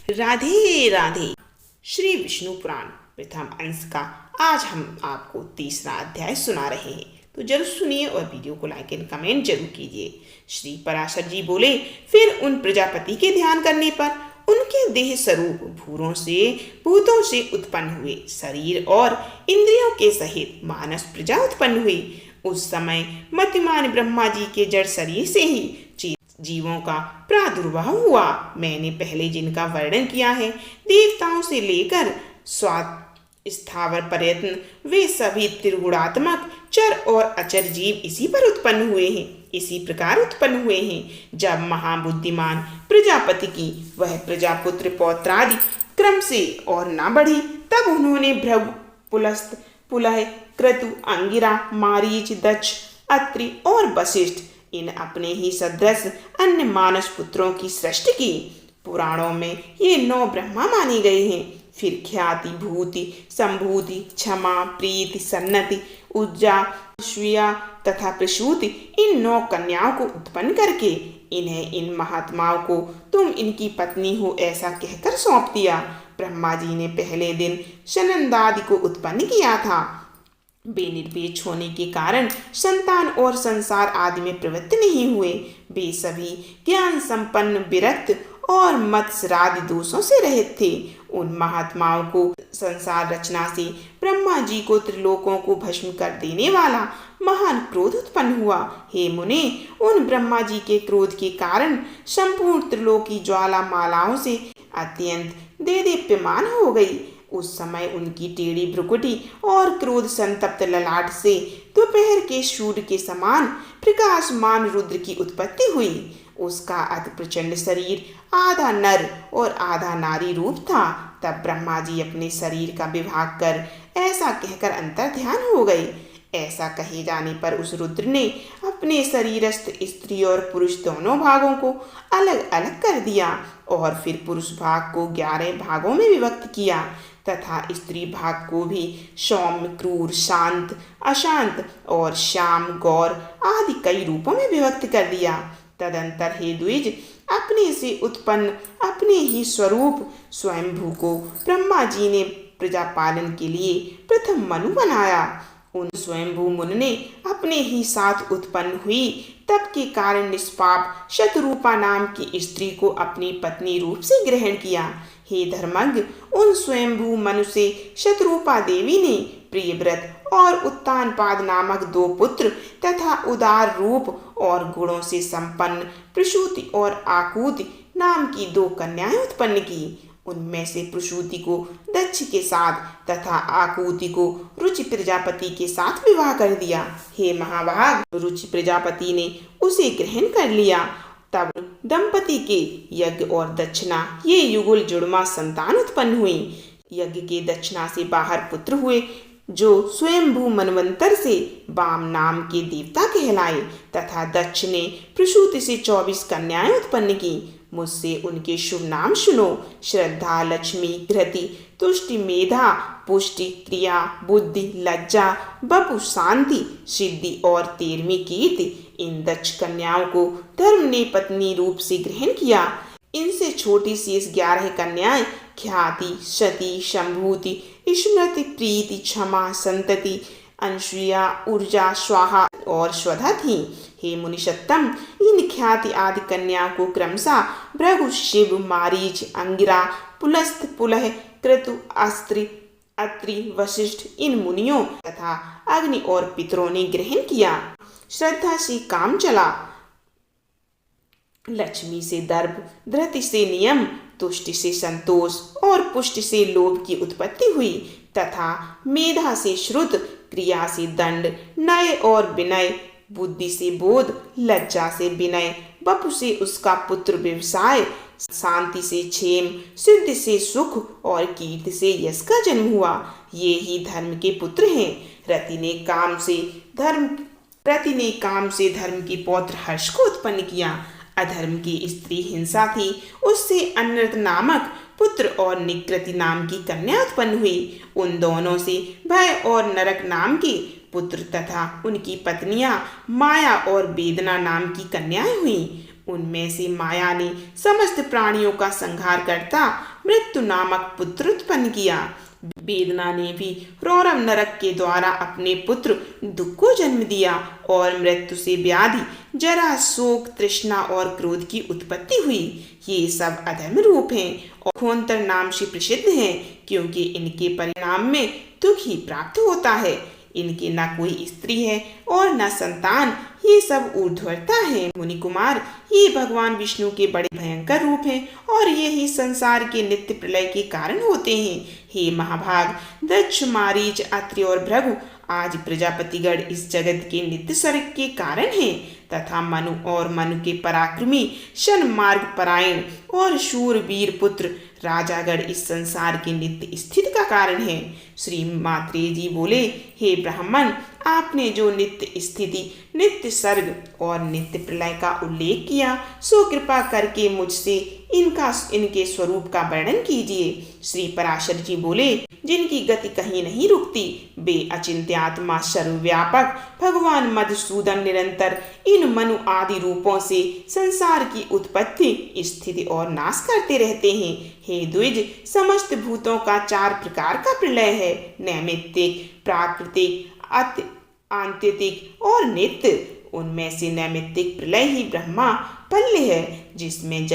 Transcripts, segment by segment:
राधे राधे। श्री विष्णु पुराण प्रथम अंश का आज हम आपको तीसरा अध्याय सुना रहे हैं, तो जरूर सुनिए और वीडियो को लाइक एंड कमेंट जरूर कीजिए। श्री पराशर जी बोले, फिर उन प्रजापति के ध्यान करने पर उनके देह स्वरूप भूतों से उत्पन्न हुए, शरीर और इंद्रियों के सहित मानस प्रजा उत्पन्न हुई। उस समय मतिमान ब्रह्मा जी के जड़ शरीर से ही जीवों का प्रादुर्भाव हुआ। मैंने पहले जिनका वर्णन किया है, देवताओं से लेकर स्थावर पर्यंत वे सभी त्रिगुणात्मक चर और अचर जीव इसी पर उत्पन्न हुए हैं, इसी प्रकार उत्पन्न हुए हैं। जब महाबुद्धिमान प्रजापति की वह प्रजापुत्र पौत्रादि क्रम से और न बढ़ी, तब उन्होंने भृगु, पुलस्त, पुलह, क्रतु, अंगिरा, मारीच, दक्ष, अत्रि और वशिष्ठ इन अपने ही सदृश अन्य मानस पुत्रों की सृष्टि की। पुराणों में ये 9 ब्रह्मा माने गए हैं। फिर ख्याति, भूति, संभूति, क्षमा, प्रीति, सन्नति, उज्जा, श्विया तथा प्रसूति इन 9 कन्याओं को उत्पन्न करके इन्हें इन महात्माओं को तुम इनकी पत्नी हो ऐसा कहकर सौंप दिया। ब्रह्मा जी ने पहले दिन सनंदादि को उत्पन्न किया था। वे निरपेक्ष होने के कारण संतान और संसार आदि में प्रवृत्त नहीं हुए। वे सभी ज्ञान संपन्न, विरक्त और मत्सरादि दोषों से रहित थे। उन महात्माओं को संसार रचना से ब्रह्मा जी को त्रिलोकों को भस्म कर देने वाला महान क्रोध उत्पन्न हुआ। हे मुने, उन ब्रह्मा जी के क्रोध के कारण संपूर्ण त्रिलोकी ज्वाला मालाओं से अत्यंत देदीप्यमान हो गई। उस समय उनकी टेढ़ी भ्रुकुटी और क्रोध संतप्त ललाट से दोपहर के सूर्य के समान प्रकाशमान रुद्र की उत्पत्ति हुई। उसका अति प्रचंड शरीर आधा नर और आधा नारी रूप था। तब ब्रह्मा जी अपने शरीर का विभाग कर ऐसा कहकर अंतर ध्यान हो गए। ऐसा कहे जाने पर उस रुद्र ने अपने शरीरस्थ स्त्री और पुरुष दोनों भागों को अलग अलग कर दिया और फिर पुरुष भाग को 11 भागों में विभक्त किया तथा स्त्री भाग को भी सौम्य, क्रूर, शांत, अशांत और श्याम, गौर आदि कई रूपों में विभक्त कर दिया। तदंतर हे द्विज, अपने से उत्पन्न अपने ही स्वरूप स्वयंभू को ब्रह्मा जी ने प्रजा पालन के लिए प्रथम मनु बनाया। उन स्वयंभू मुनि ने अपने ही साथ उत्पन्न हुई तप के कारण निष्पाप शतरूपा नाम की स्त्री को अपनी पत्नी रूप से ग्रहण किया। हे धर्मज्ञ, उन स्वयंभू मनु से शतरूपा देवी ने प्रियव्रत और उत्तानपाद नामक 2 पुत्र तथा उदार रूप और गुणों से संपन्न प्रसूति और आकुति नाम की 2 कन्याएं उत्पन्न की। उनमें से प्रसूति को दक्ष के साथ तथा आकुति को रुचि प्रजापति के साथ विवाह कर दिया। हे महाभाग, रुचि प्रजापति ने उसे ग्रहण कर लिया। तब दंपति के यज्ञ और दक्षिणा ये युगल जुड़वा संतान उत्पन्न हुई। यज्ञ के दक्षिणा से बाहर पुत्र हुए जो स्वयंभू मनवंतर से वाम नाम के देवता कहलाए तथा दक्ष ने प्रसूति से 24 कन्याएं उत्पन्न की। मुझसे उनके शुभ नाम सुनो। श्रद्धा, लक्ष्मी, घृति, तुष्टि, मेधा, पुष्टि, क्रिया, बुद्धि, लज्जा, बपु, शांति, सिद्धि और 13वीं कीर्ति। इन दक्ष कन्याओं को धर्म ने पत्नी रूप से ग्रहण किया। इनसे छोटी शेष 11 कन्याएं ख्याति, सती, संभूति, स्मृति, प्रीति, क्षमा, संतति, अनसुया, ऊर्जा, स्वाहा और स्वधा थीं। हे मुनिषत्तम, इन ख्याति आदि कन्याओं को क्रमशः भृगु, शिव, मारीच, अंगिरा, पुलस्त, पुलह, क्रतु, अत्रि, वशिष्ठ इन मुनियों तथा अग्नि और पितरों ने ग्रहण किया। श्रद्धा से काम चला, लक्ष्मी से दर्भ, धृति से नियम, तुष्टि से संतोष और पुष्टि से लोभ की उत्पत्ति हुई तथा मेधा से श्रुत, क्रिया से दंड, नय और विनय, बुद्धि से बोध, लज्जा से विनय, बपु से उसका पुत्र व्यवसाय, शांति से क्षेम, सिद्धि से सुख और कीर्ति से यश का जन्म हुआ। ये ही धर्म के पुत्र हैं। रति ने काम से धर्म के पौत्र हर्ष को उत्पन्न किया। अधर्म की स्त्री हिंसा थी, उससे अनृत नामक पुत्र और निकृति नाम की कन्या उत्पन्न हुई। उन दोनों से भय और नरक नाम के पुत्र तथा उनकी पत्नियां माया और वेदना नाम की कन्याएं हुईं। उनमें से माया ने समस्त प्राणियों का संहार करता मृत्यु नामक पुत्र उत्पन्न किया। वेदना ने भी रौरव नरक के द्वारा अपने पुत्र दुख को जन्म दिया और मृत्यु से व्याधि, जरा, शोक, तृष्णा और क्रोध की उत्पत्ति हुई। ये सब अधर्म रूप हैं और खोंतर नाम से प्रसिद्ध हैं, क्योंकि इनके परिणाम में दुख ही प्राप्त होता है। इनके न कोई स्त्री है और न संतान, ये सब ऊर्ध्वता है। मुनि कुमार, ये भगवान विष्णु के बड़े भयंकर रूप हैं और ये ही संसार के नित्य प्रलय के कारण होते हैं। हे महाभाग, दक्ष, मारीच, अत्रि और भृगु आज प्रजापतिगण इस जगत के नित्य स्वर्ग के कारण हैं, तथा मनु और मनु के पराक्रमी, शन मार्ग परायण और शूर वीर पुत्र राजागण इस संसार के नित्य स्थिति का कारण है। श्री मात्रेय जी बोले, हे ब्राह्मण, आपने जो नित्य स्थिति, नित्य सर्ग और नित्य प्रलय का उल्लेख किया, सो कृपा करके मुझसे इनके स्वरूप का वर्णन कीजिए। श्री पराशर जी बोले, जिनकी गति कहीं नहीं रुकती, वे अचिंत्यात्मा सर्वव्यापक भगवान मधुसूदन निरंतर इन मनु आदि रूपों से संसार की उत्पत्ति, स्थिति और नाश करते रहते हैं। हे द्विज, समस्त भूतों का 4 प्रकार का प्रलय है, नैमित्तिक, प्राकृतिक, आंत्यतिक और नित्य। उनमें से नैमित्तिक प्रलय ही ब्रह्मा प्रलय है, जिसमें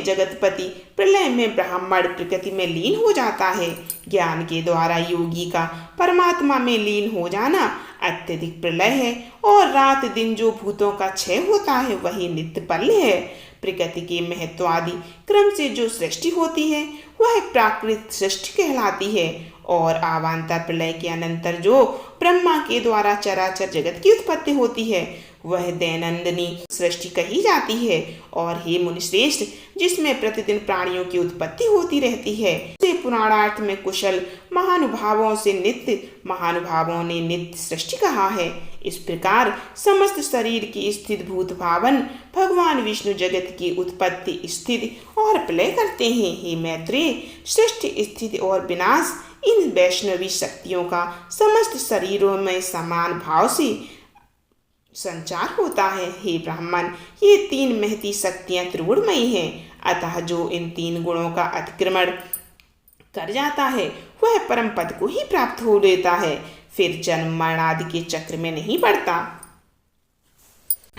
जगतपति प्रलय में ब्राह्मण प्रकृति में लीन हो जाता है। ज्ञान के द्वारा योगी का परमात्मा में लीन हो जाना अत्यधिक प्रलय है, और रात दिन जो भूतों का क्षय होता है वही नित्य प्रलय है। प्रकृति के महत्व आदि क्रम से जो सृष्टि होती है वह प्राकृत सृष्टि कहलाती है, और अवान्तर प्रलय के अनंतर जो ब्रह्मा के द्वारा चराचर जगत की उत्पत्ति होती है वह दैनंदिनी सृष्टि कही जाती है। और हे मुनिश्रेष्ठ, जिसमें प्रतिदिन प्राणियों की उत्पत्ति होती रहती है, से पुराणार्थ में कुशल महानुभावों से नित्य महानुभावों ने नित्य सृष्टि कहा है। इस प्रकार समस्त शरीर की स्थित भूत भावन भगवान विष्णु जगत की उत्पत्ति, स्थिति और प्रलय करते हैं। हे मैत्रेय, सृष्टि, स्थिति और विनाश इन वैष्णवी शक्तियों का समस्त शरीरों में समान भाव से संचार होता है। हे ब्राह्मण, ये 3 महती शक्तियां त्रिगुणमयी हैं, अतः जो इन 3 गुणों का अतिक्रमण कर जाता है वह परम पद को ही प्राप्त हो लेता है, फिर जन्म मरण आदि के चक्र में नहीं पड़ता।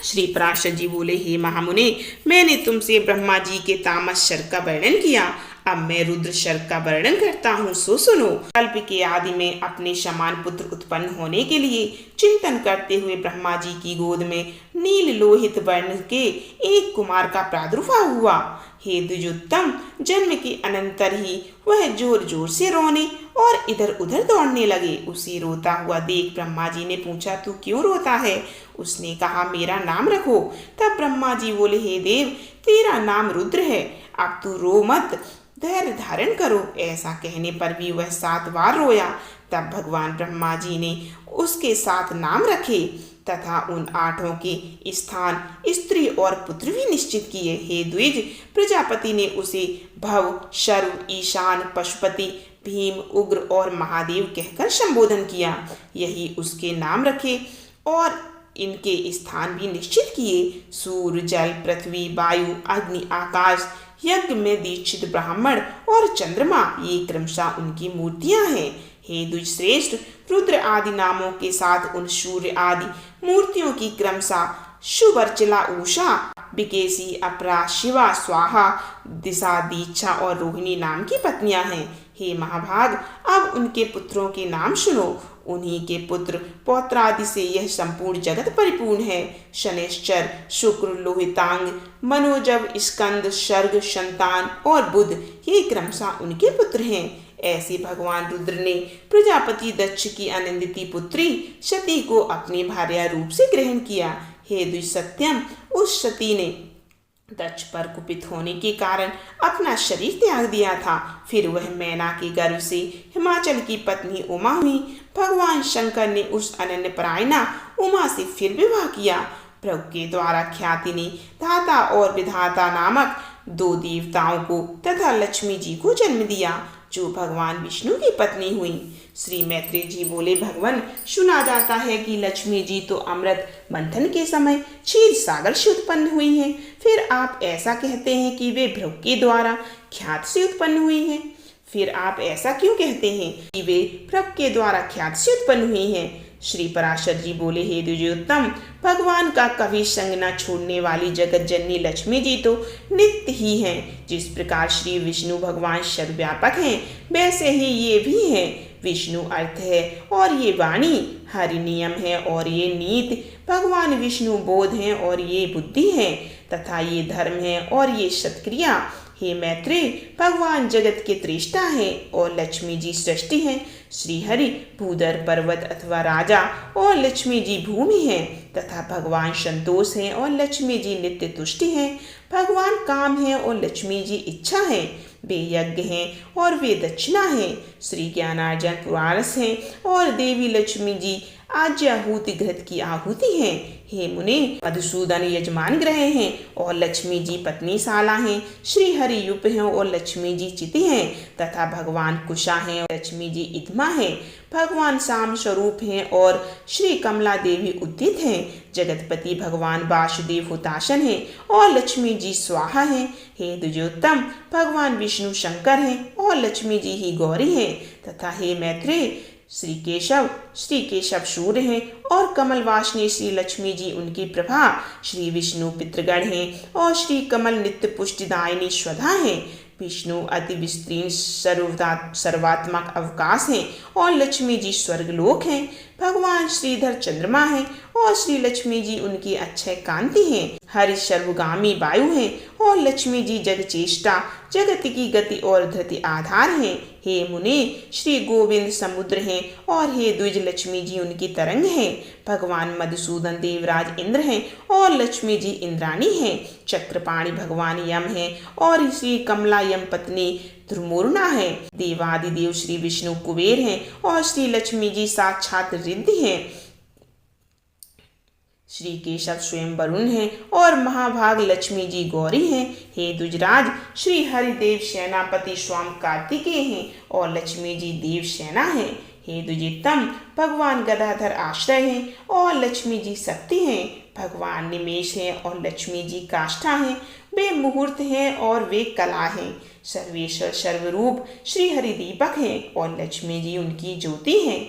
श्री पराशर जी बोले, हे महामुने, मैंने तुमसे ब्रह्मा जी के तामस शर्ग का वर्णन किया, अब मैं रुद्र शर्ग का वर्णन करता हूँ, सो सुनो। कल्प के आदि में अपने समान पुत्र उत्पन्न होने के लिए चिंतन करते हुए ब्रह्मा जी की गोद में नील लोहित वर्ण के एक कुमार का प्रादुर्भाव हुआ। हे द्विजोत्तम, जन्म के अनंतर ही वह जोर जोर से रोने और इधर उधर दौड़ने लगे। उसे रोता हुआ देख ब्रह्मा जी ने पूछा, तू क्यों रोता है? उसने कहा, मेरा नाम रखो। तब ब्रह्मा जी बोले, हे देव, तेरा नाम रुद्र है, अब तू रो मत, धैर्य धारण करो। ऐसा कहने पर भी वह 7 बार रोया। तब भगवान ब्रह्मा जी ने उसके 7 नाम रखे तथा उन 8 के स्थान, स्त्री और पुत्र भी निश्चित किए। हे द्विज, प्रजापति ने उसे भव, शरु, ईशान, पशुपति, भीम, उग्र और महादेव कहकर संबोधन किया। यही उसके नाम रखे और इनके स्थान भी निश्चित किए। सूर्य, जल, पृथ्वी, वायु, अग्नि, आकाश, यज्ञ में दीक्षित ब्राह्मण और चंद्रमा, ये क्रमशः उनकी मूर्तियां हैं। हे द्विजश्रेष्ठ, रुद्र आदि नामों के साथ उन सूर्य आदि मूर्तियों की क्रमशः सुवर्चला, उषा, बिकेसी, अपरा, शिवा, स्वाहा, दिशा, दीक्षा और रोहिणी नाम की पत्नियां हैं। हे महाभाग, अब उनके पुत्रों के नाम सुनो। उन्हीं के पुत्र पौत्र आदि से यह संपूर्ण जगत परिपूर्ण है। शनैश्चर, शुक्र, लोहितांग, मनोजव, स्कंद, सर्ग, संतान और बुध, ये क्रमशः उनके पुत्र हैं। ऐसे भगवान रुद्र ने प्रजापति दक्ष की अनंदिती पुत्री सती को अपनी भार्या रूप से ग्रहण किया। हे द्विसत्यम, उस सती ने दक्ष पर कुपित होने के कारण अपना शरीर त्याग दिया था। फिर वह मैना के गर्भ से हिमाचल की पत्नी उमा हुई। भगवान शंकर ने उस अनन्य परायणा उमा से फिर विवाह किया। प्रभु के द्वारा ख्याति ने धाता और विधाता नामक 2 देवताओं को तथा लक्ष्मी जी को जन्म दिया। जो भगवान विष्णु की पत्नी हुई। श्री मैत्रेय जी बोले, भगवान, सुना जाता है कि लक्ष्मी जी तो अमृत मंथन के समय क्षीर सागर से उत्पन्न हुई हैं। फिर आप ऐसा कहते हैं कि वे भृगु के द्वारा ख्यात से उत्पन्न हुई हैं। फिर आप ऐसा क्यों कहते हैं कि वे भृगु के द्वारा ख्यात से उत्पन्न हुई हैं? श्री पराशर जी बोले, हे द्विजोत्तम, भगवान का कभी संग न छोड़ने वाली जगत जननी लक्ष्मी जी तो नित्य ही हैं। जिस प्रकार श्री विष्णु भगवान सर्वव्यापक हैं, वैसे ही ये भी हैं। विष्णु अर्थ है और ये वाणी, हरि नियम है और ये नीति, भगवान विष्णु बोध हैं और ये बुद्धि है, तथा ये धर्म है और ये सत्क्रिया। हे मैत्रेय, भगवान जगत के त्रेष्टा हैं और लक्ष्मी जी सृष्टि हैं। श्री हरि भूधर पर्वत अथवा राजा और लक्ष्मी जी भूमि हैं, तथा भगवान संतोष हैं और लक्ष्मी जी नित्य तुष्टि हैं। भगवान काम हैं और लक्ष्मी जी इच्छा हैं। वे यज्ञ हैं और वे दक्षिणा हैं। श्री ज्ञानार्जन पुराणस हैं और देवी लक्ष्मी जी आज्याहूति घृत की आहुति हैं। हे मुने, मधुसूदन यजमान ग्रह हैं और लक्ष्मी जी पत्नीशाला हैं। श्री हरि युप हैं और लक्ष्मी जी चिति हैं, तथा भगवान कुशा हैं और लक्ष्मी जी इदमा हैं। भगवान शाम स्वरूप हैं और श्री कमला देवी उद्दित हैं। जगतपति भगवान वासुदेव हुताशन हैं और लक्ष्मी जी स्वाहा हैं। हे द्विजोत्तम, भगवान विष्णु शंकर हैं और लक्ष्मी जी ही गौरी हैं। तथा हे मैत्रेय, श्री केशव सूर्य हैं और कमलवासिनी श्री लक्ष्मी जी उनकी प्रभा। श्री विष्णु पितृगण हैं और श्री कमल नित्य पुष्टिदायिनी स्वधा हैं। विष्णु अति विस्तीर्ण सर्वात्मक अवकाश हैं और लक्ष्मी जी स्वर्गलोक हैं। भगवान श्रीधर चंद्रमा हैं और श्री लक्ष्मी जी उनकी अक्षय कांति हैं। हरि सर्वगामी वायु हैं और लक्ष्मी जी जग चेष्टा, जगत की गति और धृति आधार हैं। हे मुने, श्री गोविंद समुद्र हैं और हे द्विज लक्ष्मी जी उनकी तरंग हैं। भगवान मधुसूदन देवराज इंद्र हैं और लक्ष्मी जी इंद्राणी हैं। चक्रपाणि भगवान यम हैं और श्री कमला यम पत्नी ध्रुमूर्णा है। देवादिदेव श्री विष्णु कुबेर हैं और श्री लक्ष्मी जी साक्षात रिद्धि हैं। श्री केशव स्वयं वरुण हैं और महाभाग लक्ष्मी जी गौरी हैं। हे द्विजराज, श्री हरिदेव सेनापति स्वाम कार्तिकेय हैं और लक्ष्मी जी देव सेना हैं। हे द्विजोत्तम, भगवान गदाधर आश्रय हैं और लक्ष्मी जी शक्ति हैं। भगवान निमेष हैं और लक्ष्मी जी काष्ठा हैं। वे मुहूर्त हैं और वे कला हैं। सर्वेश्वर सर्वरूप श्री हरि दीपक हैं और लक्ष्मी जी उनकी ज्योति हैं।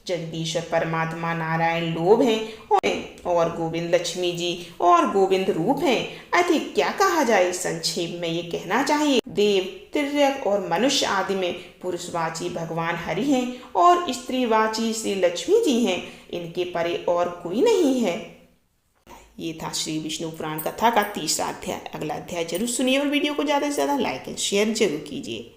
जगदीश्वर परमात्मा नारायण लोभ हैं और गोविंद लक्ष्मी जी और गोविंद रूप हैं। अधिक क्या कहा जाए, संक्षेप में ये कहना चाहिए, देव, तिर्यक और मनुष्य आदि में पुरुषवाची भगवान हरि हैं और स्त्रीवाची श्री लक्ष्मी जी हैं। इनके परे और कोई नहीं है। ये था श्री विष्णु पुराण कथा का तीसरा अध्याय। अगला अध्याय जरूर सुनिए और वीडियो को ज़्यादा से ज़्यादा लाइक एंड शेयर जरूर कीजिए।